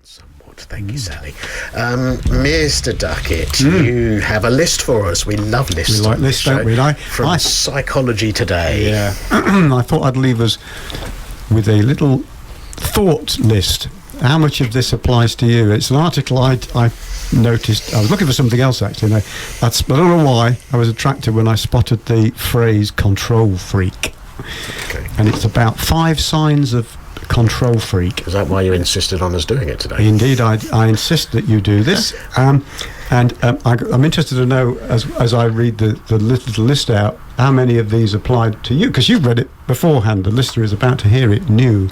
Somewhat. Thank you, Sally. Mr. Duckett, you have a list for us. We love lists. We like lists, don't we? From Psychology Today. Yeah. I thought I'd leave us with a little thought list. How much of this applies to you? It's an article I noticed. I was looking for something else, actually. I don't know why I was attracted when I spotted the phrase control freak. Okay. And it's about 5 signs of control freak. Is that why you insisted on us doing it today? Indeed, I insist that you do this. I'm interested to know, as I read the little list out, how many of these applied to you, because you've read it beforehand. The listener is about to hear it new.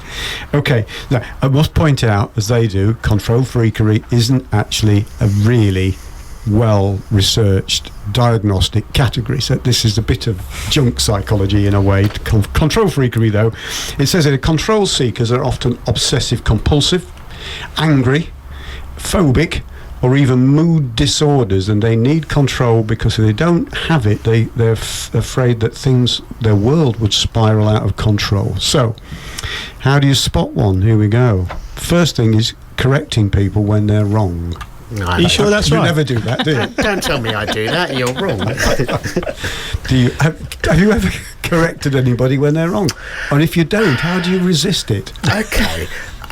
Okay, now I must point out, as they do, control freakery isn't actually a really well-researched diagnostic category, so this is a bit of junk psychology in a way. Control freakery, though, it says that control seekers are often obsessive compulsive, angry, phobic, or even mood disorders, and they need control because if they don't have it, they're afraid that their world would spiral out of control. So how do you spot one? Here we go. First thing is correcting people when they're wrong. No, are you sure that's right? You never do that, do you? Don't tell me I do that. You're wrong. Have you ever corrected anybody when they're wrong? And if you don't, how do you resist it? Okay.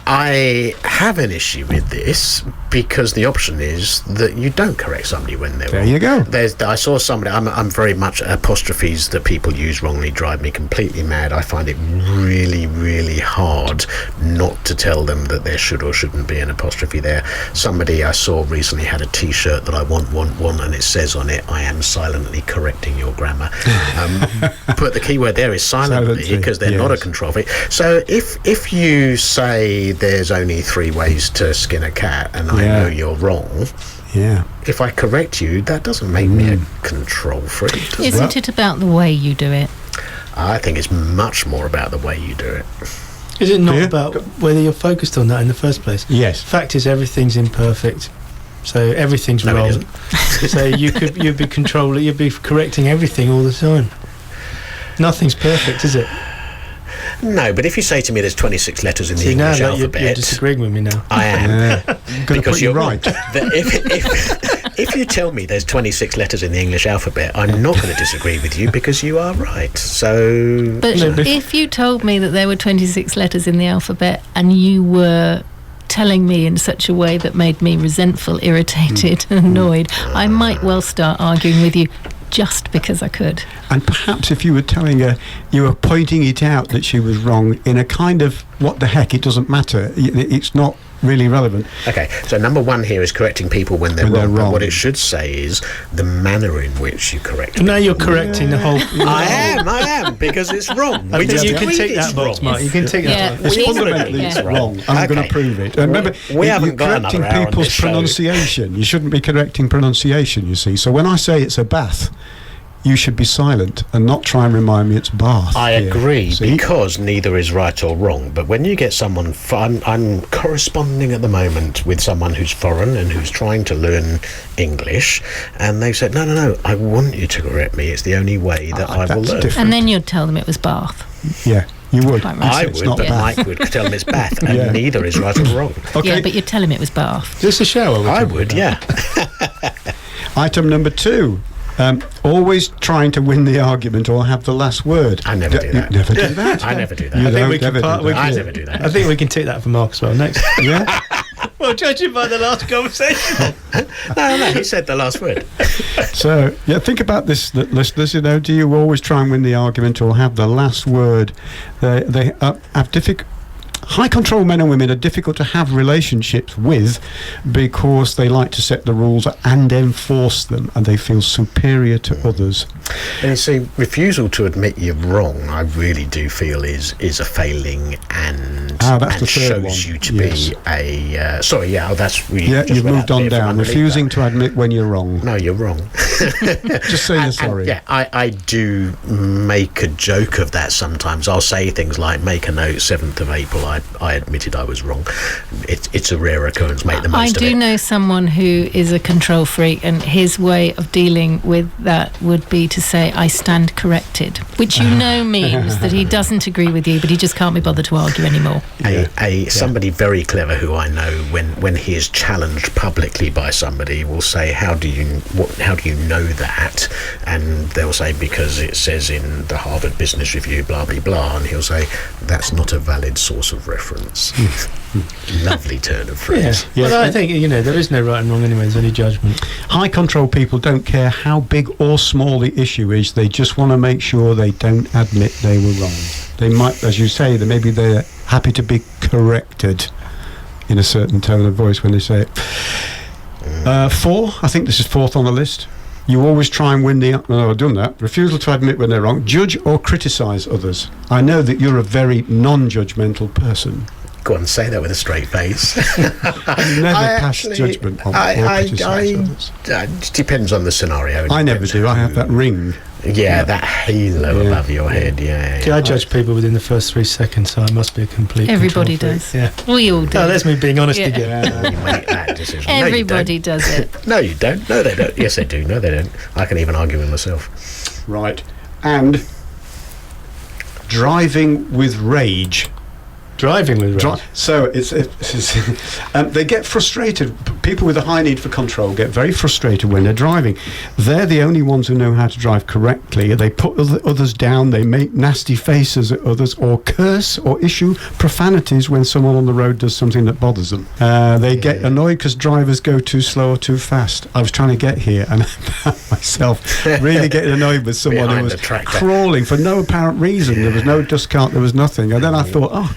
I have an issue with this because the option is that you don't correct somebody when they're wrong. There you go. I saw somebody, I'm very much, apostrophes that people use wrongly drive me completely mad. I find it really, really hard not to tell them that there should or shouldn't be an apostrophe there. Somebody I saw recently had a T-shirt that I want, and it says on it, I am silently correcting your grammar. But the key word there is silently, because they're not a control freak. So if you say there's only 3 ways to skin a cat and I know you're wrong, if I correct you, that doesn't make me a control freak, does Isn't it about the way you do it? I think it's much more about the way you do it. Is it not about whether you're focused on that in the first place? Yes. Fact is, everything's imperfect, so everything's No, wrong. it isn't. So you'd be controlling, you'd be correcting everything all the time. Nothing's perfect, is it? No, but if you say to me there's 26 letters in the English alphabet... You're disagreeing with me now. I am. Because you're right. If you tell me there's 26 letters in the English alphabet, I'm not going to disagree with you because you are right. So... But if you told me that there were 26 letters in the alphabet and you were telling me in such a way that made me resentful, irritated, and annoyed, I might well start arguing with you just because I could. And perhaps if you were telling her, you were pointing it out that she was wrong in a kind of, what the heck, it doesn't matter, it's not really relevant. Okay, so number 1 here is correcting people when they're wrong. But what it should say is the manner in which you correct people. Now you're correcting the whole... I am, because it's wrong. I think you can take that box, Mark. You can take that box. It's fundamentally wrong. I'm going to prove it. And remember, we haven't you're got correcting another hour on people's this show. pronunciation. You shouldn't be correcting pronunciation, you see. So when I say it's a bath, you should be silent and not try and remind me it's bath. I agree, See? because neither is right or wrong. But when you get someone... I'm corresponding at the moment with someone who's foreign and who's trying to learn English, and they've said, no, I want you to correct me. It's the only way that I will learn. Different. And then you'd tell them it was bath. Yeah, you would. Quite right. I It's would, not but bath. Mike would tell them it's bath, and neither is right or wrong. Okay. Yeah, but you'd tell him it was bath. Is this a shower? I would, yeah. Item number 2. Always trying to win the argument or have the last word. I never do that. You never do that? I never do that. You I think don't we can ever part- do we that. I never do that. I think we can take that for Mark as well next. Yeah? Well, judging by the last conversation. No, he said the last word. So, think about this, listeners. Do you always try and win the argument or have the last word? They have difficult... High control men and women are difficult to have relationships with because they like to set the rules and enforce them, and they feel superior to others. And you see, refusal to admit you're wrong, I really do feel is a failing, and that's the third shows one. you to be a... that's... You've moved on down. Refusing to admit when you're wrong. No, you're wrong. Just say you're sorry. I do make a joke of that sometimes. I'll say things like, make a note, 7th of April, I I admitted I was wrong. It's a rare occurrence. Make the most of it. I do know someone who is a control freak, and his way of dealing with that would be to say, I stand corrected, which means that he doesn't agree with you, but he just can't be bothered to argue anymore. Somebody very clever who I know, when he is challenged publicly by somebody, will say, how do you know that? And they'll say, because it says in the Harvard Business Review, blah blah blah, and he'll say, that's not a valid source of reference. Lovely turn of phrase. Well, I think there is no right and wrong anyway. There's only judgment. High control people don't care how big or small the issue is. They just want to make sure they don't admit they were wrong. They might, as you say, they're happy to be corrected in a certain tone of voice when they say it. 4, I think this is 4th on the list. You always try and win the... No, I've done that. Refusal to admit when they're wrong. Judge or criticise others. I know that you're a very non-judgmental person. Go on, say that with a straight face. You never pass judgment on or criticise others. It depends on the scenario. I never do. I have that ring. Yeah, that halo above your head. Yeah. See, I judge people within the first 3 seconds, so I must be a complete. Everybody control does. freak. Yeah. We all do. Oh, that's me being honest Yeah. again. You make that decision. Everybody does it. No, you don't. No, they don't. Yes, they do. No, they don't. I can even argue with myself. Right. And driving with rage. Driving with rage. So it's they get frustrated. People with a high need for control get very frustrated when they're driving. They're the only ones who know how to drive correctly. They put others down. They make nasty faces at others, or curse or issue profanities when someone on the road does something that bothers them. They get annoyed because drivers go too slow or too fast. I was trying to get here and I found myself really getting annoyed with someone who was crawling for no apparent reason. There was no dust cart. There was nothing. And then I thought,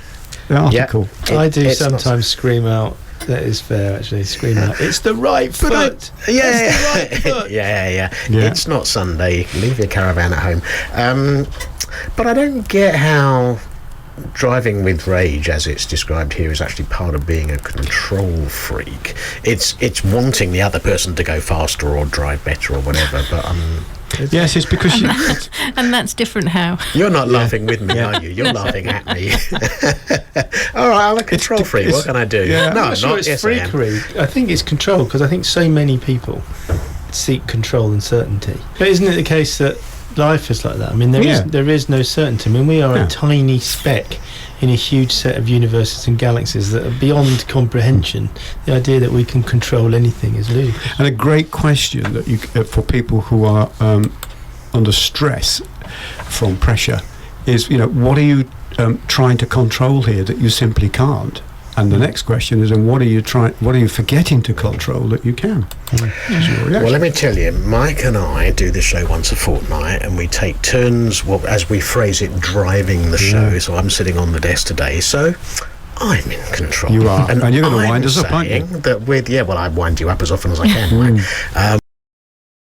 the article. I do sometimes scream out. That is fair, actually. Scream out. It's the right foot. Yeah. It's the right foot. Yeah. It's not Sunday. Leave your caravan at home. But I don't get how driving with rage, as it's described here, is actually part of being a control freak. It's wanting the other person to go faster or drive better or whatever. But yes, it's because and that's different how. You're not laughing with me, are you? You're laughing at me. All right, I'm a control freak. What can I do? Yeah. No, I'm not sure it's freakery. I think it's control, because I think so many people seek control and certainty. But isn't it the case that life is like that? I mean, there is no certainty. I mean, we are a tiny speck in a huge set of universes and galaxies that are beyond comprehension. The idea that we can control anything is ludicrous. And a great question that you for people who are under stress from pressure is, what are you trying to control here that you simply can't? And the next question is, and what are you forgetting to control that you can? Well, let me tell you, Mike and I do this show once a fortnight, and we take turns, as we phrase it, driving the show. So I'm sitting on the desk today, so I'm in control. You are, and you're going to wind us up, aren't you? I wind you up as often as I can, Mike.